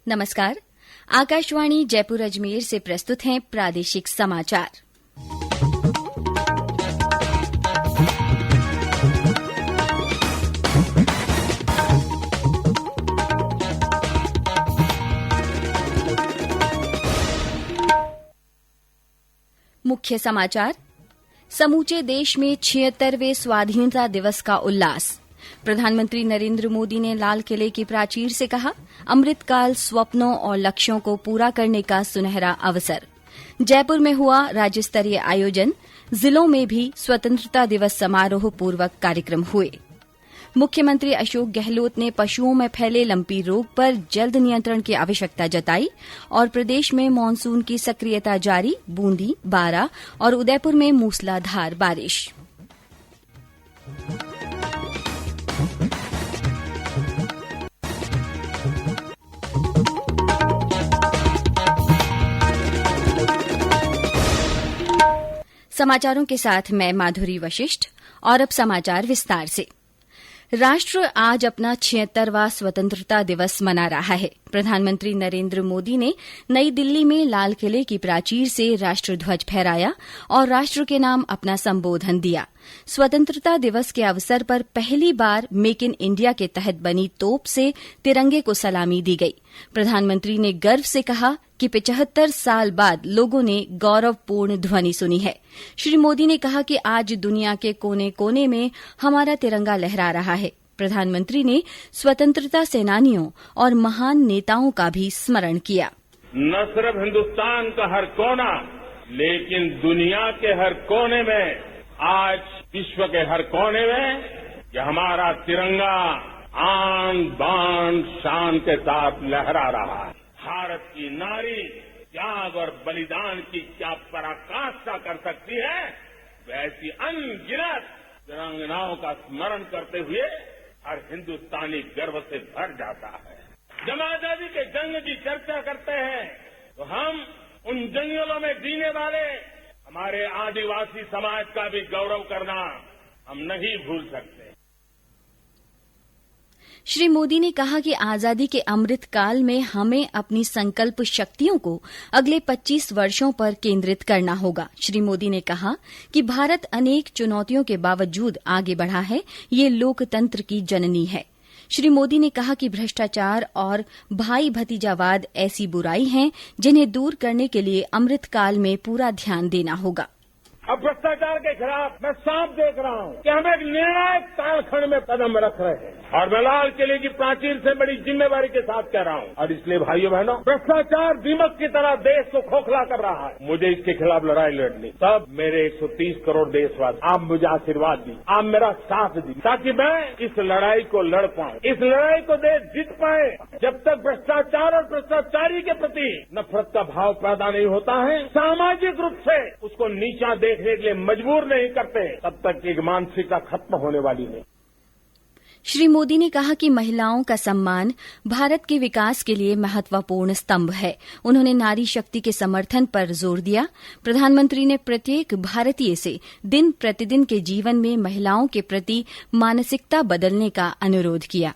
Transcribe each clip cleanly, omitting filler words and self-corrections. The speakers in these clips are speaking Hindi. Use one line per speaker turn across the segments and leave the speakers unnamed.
नमस्कार। आकाशवाणी जयपुर अजमेर से प्रस्तुत हैं प्रादेशिक समाचार। मुख्य समाचार। समूचे देश में 76वें स्वाधीनता दिवस का उल्लास। प्रधानमंत्री नरेंद्र मोदी ने लाल किले की प्राचीर से कहा, अमृतकाल स्वप्नों और लक्ष्यों को पूरा करने का सुनहरा अवसर। जयपुर में हुआ राज्य स्तरीय आयोजन। जिलों में भी स्वतंत्रता दिवस समारोह पूर्वक कार्यक्रम हुए। मुख्यमंत्री अशोक गहलोत ने पशुओं में फैले लंपी रोग पर जल्द नियंत्रण की आवश्यकता जताई और प्रदेश में मानसून की सक्रियता जारी। बूंदी, बारां और उदयपुर में मूसलाधार बारिश। समाचारों के साथ मैं माधुरी वशिष्ठ। और अब समाचार विस्तार से। राष्ट्र आज अपना 76वां स्वतंत्रता दिवस मना रहा है। प्रधानमंत्री नरेंद्र मोदी ने नई दिल्ली में लाल किले की प्राचीर से राष्ट्रध्वज फहराया और राष्ट्र के नाम अपना संबोधन दिया। स्वतंत्रता दिवस के अवसर पर पहली बार मेक इन इंडिया के तहत बनी तोप से तिरंगे को सलामी दी गई। प्रधानमंत्री ने गर्व से कहा कि 75 साल बाद लोगों ने गौरवपूर्ण ध्वनि सुनी है। श्री मोदी ने कहा कि आज दुनिया के कोने कोने में हमारा तिरंगा लहरा रहा है। प्रधानमंत्री ने स्वतंत्रता सेनानियों और महान नेताओं का भी स्मरण किया।
न सिर्फ हिंदुस्तान का हर कोना, लेकिन दुनिया के हर कोने में, आज विश्व के हर कोने में ये हमारा तिरंगा आन बान शान के साथ लहरा रहा है। भारत की नारी त्याग और बलिदान की क्या पराकाष्ठा कर सकती है, वैसी अनगिनत वीरांगनाओं का स्मरण करते हुए हर हिंदुस्तानी गर्व से भर जाता है। जब आजादी के जंग की चर्चा करते हैं तो हम उन जंगलों में जीने वाले हमारे आदिवासी समाज का भी गौरव करना हम नहीं भूल सकते।
श्री मोदी ने कहा कि आजादी के अमृत काल में हमें अपनी संकल्प शक्तियों को अगले 25 वर्षों पर केंद्रित करना होगा। श्री मोदी ने कहा कि भारत अनेक चुनौतियों के बावजूद आगे बढ़ा है। ये लोकतंत्र की जननी है। श्री मोदी ने कहा कि भ्रष्टाचार और भाई भतीजावाद ऐसी बुराई हैं जिन्हें दूर करने के लिए अमृतकाल में पूरा ध्यान देना होगा।
अब भ्रष्टाचार के खिलाफ मैं साफ देख रहा हूं कि हम एक निर्णायक कालखंड में कदम रख रहे हैं और मैं लाल किले की प्राचीर से बड़ी जिम्मेवारी के साथ कह रहा हूं। और इसलिए भाइयों बहनों, भ्रष्टाचार दीमक की तरह देश को खोखला कर रहा है। मुझे इसके खिलाफ लड़ाई लड़नी। तब मेरे 130 करोड़ देशवासी, आप मुझे आशीर्वाद दी, आप मेरा साथ दी, ताकि मैं इस लड़ाई को लड़ पाऊं, इस लड़ाई को देश जीत पाए। जब तक भ्रष्टाचार और भ्रष्टाचारी के प्रति नफरत का भाव पैदा नहीं होता है, सामाजिक रूप से उसको नीचा देखने के लिए मजबूर नहीं करते, तब तक एक मानसिकता खत्म होने वाली नहीं।
श्री मोदी ने कहा कि महिलाओं का सम्मान भारत के विकास के लिए महत्वपूर्ण स्तंभ है। उन्होंने नारी शक्ति के समर्थन पर जोर दिया। प्रधानमंत्री ने प्रत्येक भारतीय से दिन प्रतिदिन के जीवन में महिलाओं के प्रति मानसिकता बदलने का अनुरोध किया।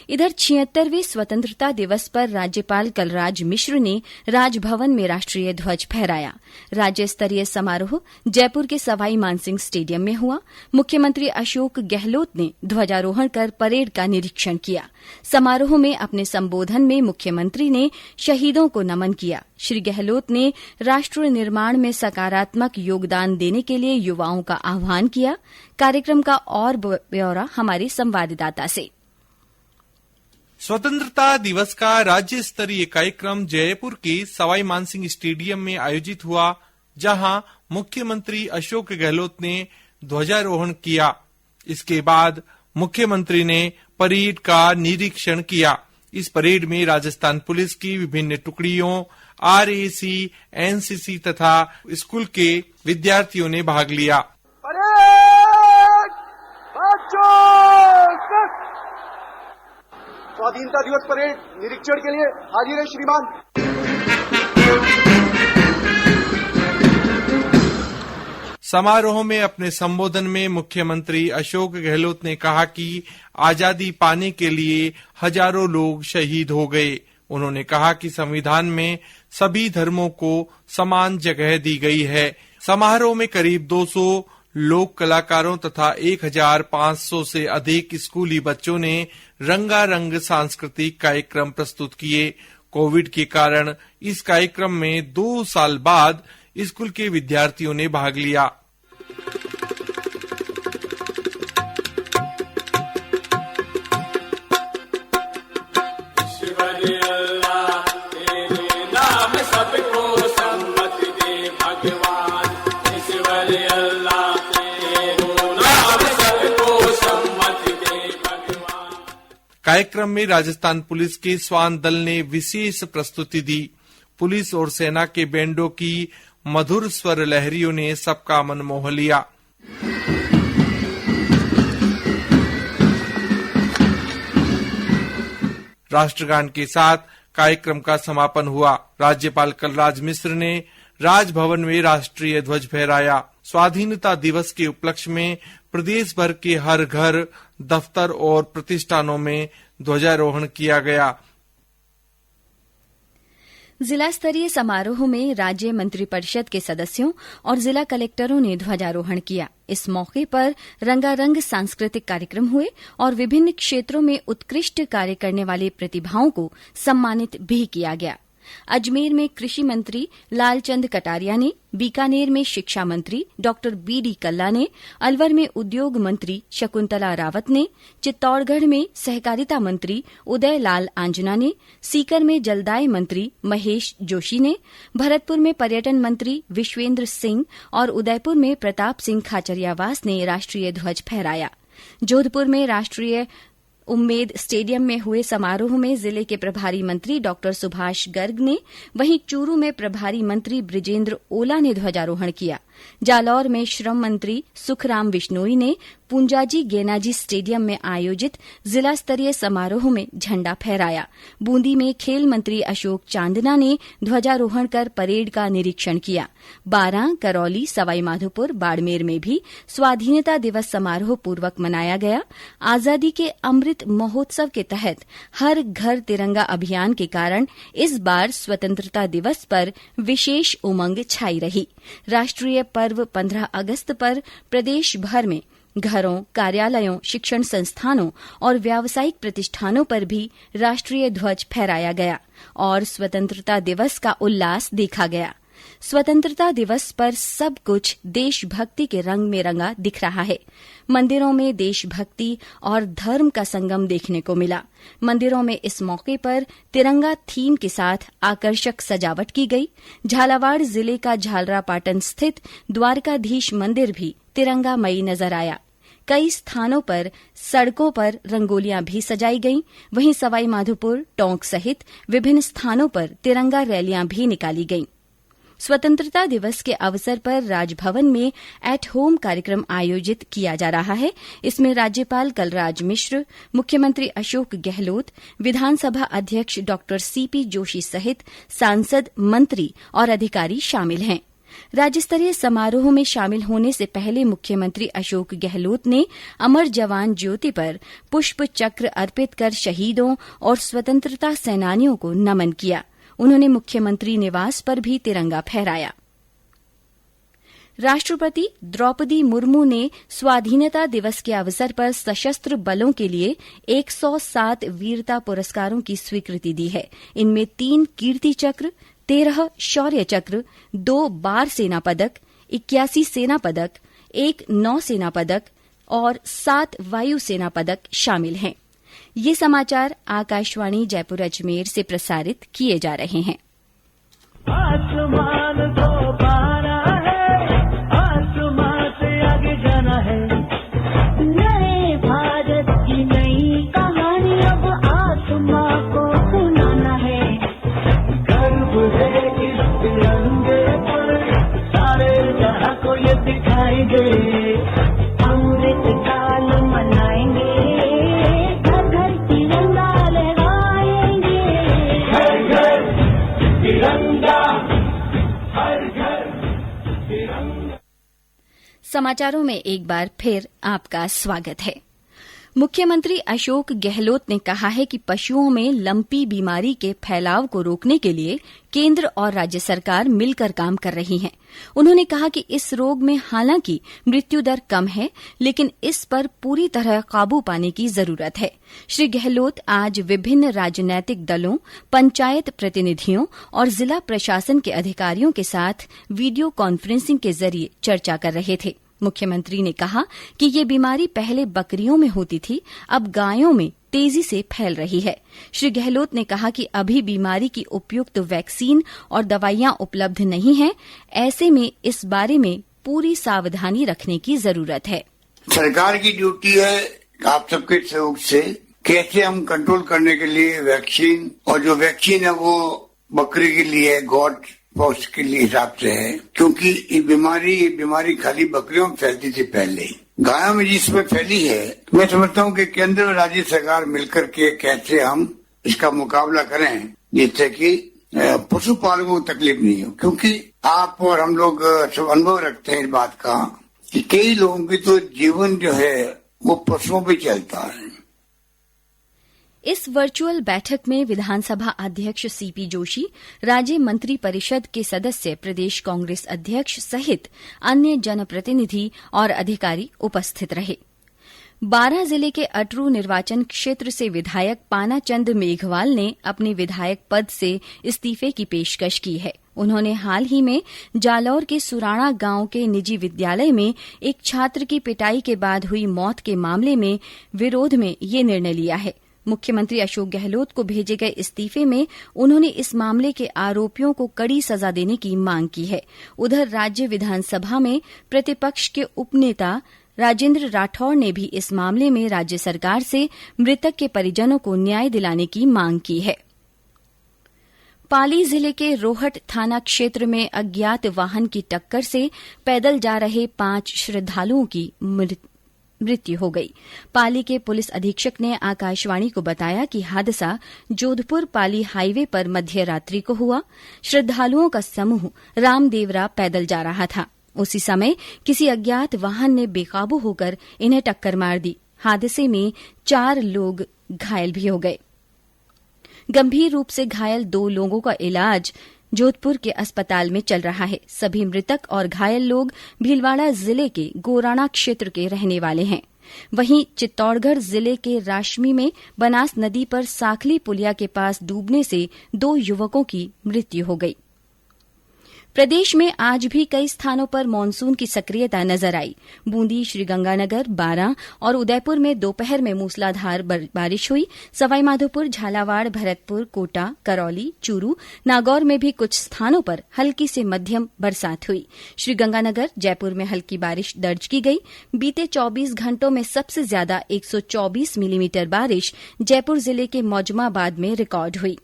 इधर 76वें स्वतंत्रता दिवस पर राज्यपाल कलराज मिश्र ने राजभवन में राष्ट्रीय ध्वज फहराया। राज्य स्तरीय समारोह जयपुर के सवाई मानसिंह स्टेडियम में हुआ। मुख्यमंत्री अशोक गहलोत ने ध्वजारोहण कर परेड का निरीक्षण किया। समारोह में अपने संबोधन में मुख्यमंत्री ने शहीदों को नमन किया। श्री गहलोत ने राष्ट्र निर्माण में सकारात्मक योगदान देने के लिए युवाओं का आह्वान किया। कार्यक्रम का और ब्यौरा हमारे संवाददाता से।
स्वतंत्रता दिवस का राज्य स्तरीय कार्यक्रम जयपुर के सवाई मानसिंह स्टेडियम में आयोजित हुआ, जहां मुख्यमंत्री अशोक गहलोत ने ध्वजारोहण किया। इसके बाद मुख्यमंत्री ने परेड का निरीक्षण किया। इस परेड में राजस्थान पुलिस की विभिन्न टुकड़ियों, RAC, NCC तथा स्कूल के विद्यार्थियों ने भाग लिया।
स्वाधीनता दिवस परेड निरीक्षण के लिए हाजिर है श्रीमान।
समारोह में अपने संबोधन में मुख्यमंत्री अशोक गहलोत ने कहा कि आजादी पाने के लिए हजारों लोग शहीद हो गए। उन्होंने कहा कि संविधान में सभी धर्मों को समान जगह दी गई है। समारोह में करीब 200 लोक कलाकारों तथा 1500 से अधिक स्कूली बच्चों ने रंगारंग सांस्कृतिक कार्यक्रम प्रस्तुत किए। कोविड के कारण इस कार्यक्रम में 2 साल बाद स्कूल के विद्यार्थियों ने भाग लिया। कार्यक्रम में राजस्थान पुलिस के स्वान दल ने विशेष प्रस्तुति दी। पुलिस और सेना के बैंडों की मधुर स्वर लहरियों ने सबका मन मोह लिया। राष्ट्रगान के साथ कार्यक्रम का समापन हुआ। राज्यपाल कलराज मिश्र ने राजभवन में राष्ट्रीय ध्वज फहराया। स्वाधीनता दिवस के उपलक्ष्य में प्रदेश भर के हर घर, दफ्तर और प्रतिष्ठानों में ध्वजारोहण किया गया।
जिला स्तरीय समारोह में राज्य मंत्रिपरिषद के सदस्यों और जिला कलेक्टरों ने ध्वजारोहण किया। इस मौके पर रंगारंग सांस्कृतिक कार्यक्रम हुए और विभिन्न क्षेत्रों में उत्कृष्ट कार्य करने वाले प्रतिभाओं को सम्मानित भी किया गया। अजमेर में कृषि मंत्री लालचंद कटारिया ने, बीकानेर में शिक्षा मंत्री डॉ बीडी कल्ला ने, अलवर में उद्योग मंत्री शकुंतला रावत ने, चित्तौड़गढ़ में सहकारिता मंत्री उदय लाल आंजना ने, सीकर में जलदाय मंत्री महेश जोशी ने, भरतपुर में पर्यटन मंत्री विश्वेंद्र सिंह और उदयपुर में प्रताप सिंह खाचरियावास ने राष्ट्रीय ध्वज फहराया। जोधपुर में राष्ट्रीय उम्मेद स्टेडियम में हुए समारोह में जिले के प्रभारी मंत्री डॉ सुभाष गर्ग ने, वहीं चूरू में प्रभारी मंत्री बृजेंद्र ओला ने ध्वजारोहण किया। जालौर में श्रम मंत्री सुखराम बिश्नोई ने पूंजाजी गेनाजी स्टेडियम में आयोजित जिला स्तरीय समारोह में झंडा फहराया। बूंदी में खेल मंत्री अशोक चांदना ने ध्वजारोहण कर परेड का निरीक्षण किया। बारां, करौली, सवाईमाधोपुर, बाड़मेर में भी स्वाधीनता दिवस समारोह पूर्वक मनाया गया। आजादी के अमृत महोत्सव के तहत हर घर तिरंगा अभियान के कारण इस बार स्वतंत्रता दिवस पर विशेष उमंग छाई रही। राष्ट्रीय पर्व 15 अगस्त पर प्रदेश भर में घरों, कार्यालयों, शिक्षण संस्थानों और व्यावसायिक प्रतिष्ठानों पर भी राष्ट्रीय ध्वज फहराया गया और स्वतंत्रता दिवस का उल्लास देखा गया। स्वतंत्रता दिवस पर सब कुछ देशभक्ति के रंग में रंगा दिख रहा है। मंदिरों में देशभक्ति और धर्म का संगम देखने को मिला। मंदिरों में इस मौके पर तिरंगा थीम के साथ आकर्षक सजावट की गई। झालावाड़ जिले का झालरापाटन स्थित द्वारकाधीश मंदिर भी तिरंगामयी नजर आया। कई स्थानों पर सड़कों पर रंगोलियां भी सजाई गईं। वहीं सवाईमाधोपुर, टोंक सहित विभिन्न स्थानों पर तिरंगा रैलियां भी निकाली गईं। स्वतंत्रता दिवस के अवसर पर राजभवन में एट होम कार्यक्रम आयोजित किया जा रहा है। इसमें राज्यपाल कलराज मिश्र, मुख्यमंत्री अशोक गहलोत, विधानसभा अध्यक्ष डॉ सीपी जोशी सहित सांसद, मंत्री और अधिकारी शामिल हैं। राज्य स्तरीय समारोह में शामिल होने से पहले मुख्यमंत्री अशोक गहलोत ने अमर जवान ज्योति पर पुष्प चक्र अर्पित कर शहीदों और स्वतंत्रता सेनानियों को नमन किया। उन्होंने मुख्यमंत्री निवास पर भी तिरंगा फहराया। राष्ट्रपति द्रौपदी मुर्मू ने स्वाधीनता दिवस के अवसर पर सशस्त्र बलों के लिए 107 वीरता पुरस्कारों की स्वीकृति दी है। इनमें 3 कीर्ति चक्र, 13 शौर्य चक्र, 2 बार सेना पदक, 81 सेना पदक, 1 नौसेना पदक और 7 वायु सेना पदक शामिल हैं। ये समाचार आकाशवाणी जयपुर अजमेर से प्रसारित किए जा रहे हैं।
आसमान को पाना है, आसमान से आगे जाना है। नए भारत की नई कहानी अब आसमान को सुनाना है। गर्व है इस तिरंगे पर, सारे जहां को ये दिखाई दे। अमृत काल मनाएंगे,
समाचारों में एक बार फिर आपका स्वागत है। मुख्यमंत्री अशोक गहलोत ने कहा है कि पशुओं में लंपी बीमारी के फैलाव को रोकने के लिए केंद्र और राज्य सरकार मिलकर काम कर रही है। उन्होंने कहा कि इस रोग में हालांकि मृत्यु दर कम है, लेकिन इस पर पूरी तरह काबू पाने की जरूरत है। श्री गहलोत आज विभिन्न राजनैतिक दलों, पंचायत प्रतिनिधियों और जिला प्रशासन के अधिकारियों के साथ वीडियो कॉन्फ्रेंसिंग के जरिए चर्चा कर रहे थे। मुख्यमंत्री ने कहा कि ये बीमारी पहले बकरियों में होती थी, अब गायों में तेजी से फैल रही है। श्री गहलोत ने कहा कि अभी बीमारी की उपयुक्त वैक्सीन और दवाइयां उपलब्ध नहीं हैं। ऐसे में इस बारे में पूरी सावधानी रखने की जरूरत है।
सरकार की ड्यूटी है आप सबके सहयोग से कैसे हम कंट्रोल करने के लिए वैक्सीन, और जो वैक्सीन है वो बकरी के लिए, गॉड पोस्ट के लिए हिसाब से है, क्योंकि ये बीमारी खाली बकरियों में फैलती थी पहले। गायों में जिसमें फैली है, मैं समझता हूँ कि केंद्र और राज्य सरकार मिलकर के कैसे हम इसका मुकाबला करें जिससे कि पशुपालकों को तकलीफ नहीं हो, क्योंकि आप और हम लोग सब अनुभव रखते हैं इस बात का कि कई लोगों की तो जीवन जो है वो पशुओं पे चलता है।
इस वर्चुअल बैठक में विधानसभा अध्यक्ष सीपी जोशी, राज्य मंत्री परिषद के सदस्य, प्रदेश कांग्रेस अध्यक्ष सहित अन्य जनप्रतिनिधि और अधिकारी उपस्थित रहे। बारां जिले के अटरू निर्वाचन क्षेत्र से विधायक पानाचंद मेघवाल ने अपने विधायक पद से इस्तीफे की पेशकश की है। उन्होंने हाल ही में जालौर के सुराणा गांव के निजी विद्यालय में एक छात्र की पिटाई के बाद हुई मौत के मामले में विरोध में ये निर्णय लिया है। मुख्यमंत्री अशोक गहलोत को भेजे गए इस्तीफे में उन्होंने इस मामले के आरोपियों को कड़ी सजा देने की मांग की है। उधर राज्य विधानसभा में प्रतिपक्ष के उपनेता राजेंद्र राठौड़ ने भी इस मामले में राज्य सरकार से मृतक के परिजनों को न्याय दिलाने की मांग की है। पाली जिले के रोहट थाना क्षेत्र में अज्ञात वाहन की टक्कर से पैदल जा रहे 5 श्रद्धालुओं की मृत्यु हो गई। पाली के पुलिस अधीक्षक ने आकाशवाणी को बताया कि हादसा जोधपुर पाली हाईवे पर मध्य रात्रि को हुआ। श्रद्धालुओं का समूह रामदेवरा पैदल जा रहा था। उसी समय किसी अज्ञात वाहन ने बेकाबू होकर इन्हें टक्कर मार दी। हादसे में 4 लोग घायल भी हो गए। गंभीर रूप से घायल 2 लोगों का इलाज जोधपुर के अस्पताल में चल रहा है। सभी मृतक और घायल लोग भीलवाड़ा जिले के गोराणा क्षेत्र के रहने वाले हैं। वहीं चित्तौड़गढ़ जिले के राशमी में बनास नदी पर साखली पुलिया के पास डूबने से 2 युवकों की मृत्यु हो गई। प्रदेश में आज भी कई स्थानों पर मानसून की सक्रियता नजर आई। बूंदी, श्रीगंगानगर, बारां और उदयपुर में दोपहर में मूसलाधार बारिश हुई। सवाईमाधोपुर, झालावाड़, भरतपुर, कोटा, करौली, चूरू, नागौर में भी कुछ स्थानों पर हल्की से मध्यम बरसात हुई। श्रीगंगानगर, जयपुर में हल्की बारिश दर्ज की गई। बीते 24 घंटों में सबसे ज्यादा 124 मिलीमीटर बारिश जयपुर जिले के मौजमाबाद में रिकॉर्ड हुई।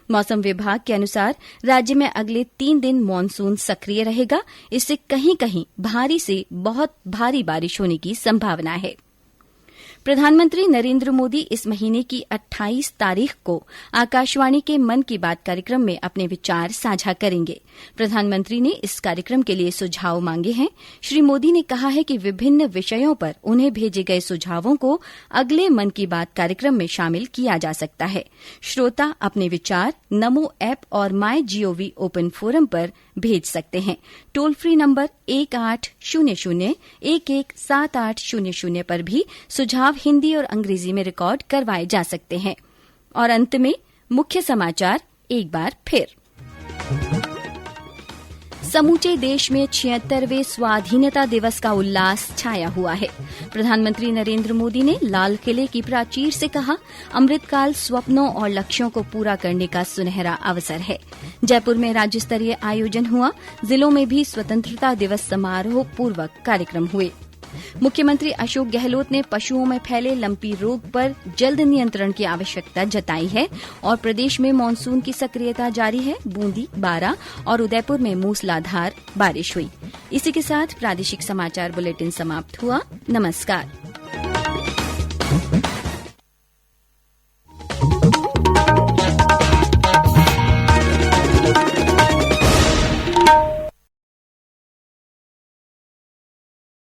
मौसम विभाग के अनुसार राज्य में अगले 3 दिन मानसून सक्रिय रहेगा। इससे कहीं कहीं भारी से बहुत भारी बारिश होने की संभावना है। प्रधानमंत्री नरेंद्र मोदी इस महीने की 28 तारीख को आकाशवाणी के मन की बात कार्यक्रम में अपने विचार साझा करेंगे। प्रधानमंत्री ने इस कार्यक्रम के लिए सुझाव मांगे हैं। श्री मोदी ने कहा है कि विभिन्न विषयों पर उन्हें भेजे गए सुझावों को अगले मन की बात कार्यक्रम में शामिल किया जा सकता है। श्रोता अपने विचार नमो ऐप और MyGov ओपन फोरम पर भेज सकते हैं। टोल फ्री नंबर 1800-117800 पर भी सुझाव हिंदी और अंग्रेजी में रिकॉर्ड करवाए जा सकते हैं। और अंत में मुख्य समाचार एक बार फिर। समूचे देश में 76वें स्वाधीनता दिवस का उल्लास छाया हुआ है। प्रधानमंत्री नरेंद्र मोदी ने लाल किले की प्राचीर से कहा, अमृतकाल स्वप्नों और लक्ष्यों को पूरा करने का सुनहरा अवसर है। जयपुर में राज्य स्तरीय आयोजन हुआ। जिलों में भी स्वतंत्रता दिवस समारोह पूर्वक कार्यक्रम हुए। मुख्यमंत्री अशोक गहलोत ने पशुओं में फैले लंपी रोग पर जल्द नियंत्रण की आवश्यकता जताई है और प्रदेश में मानसून की सक्रियता जारी है। बूंदी, बारां और उदयपुर में मूसलाधार बारिश हुई। इसी के साथ प्रादेशिक समाचार बुलेटिन समाप्त हुआ। नमस्कार।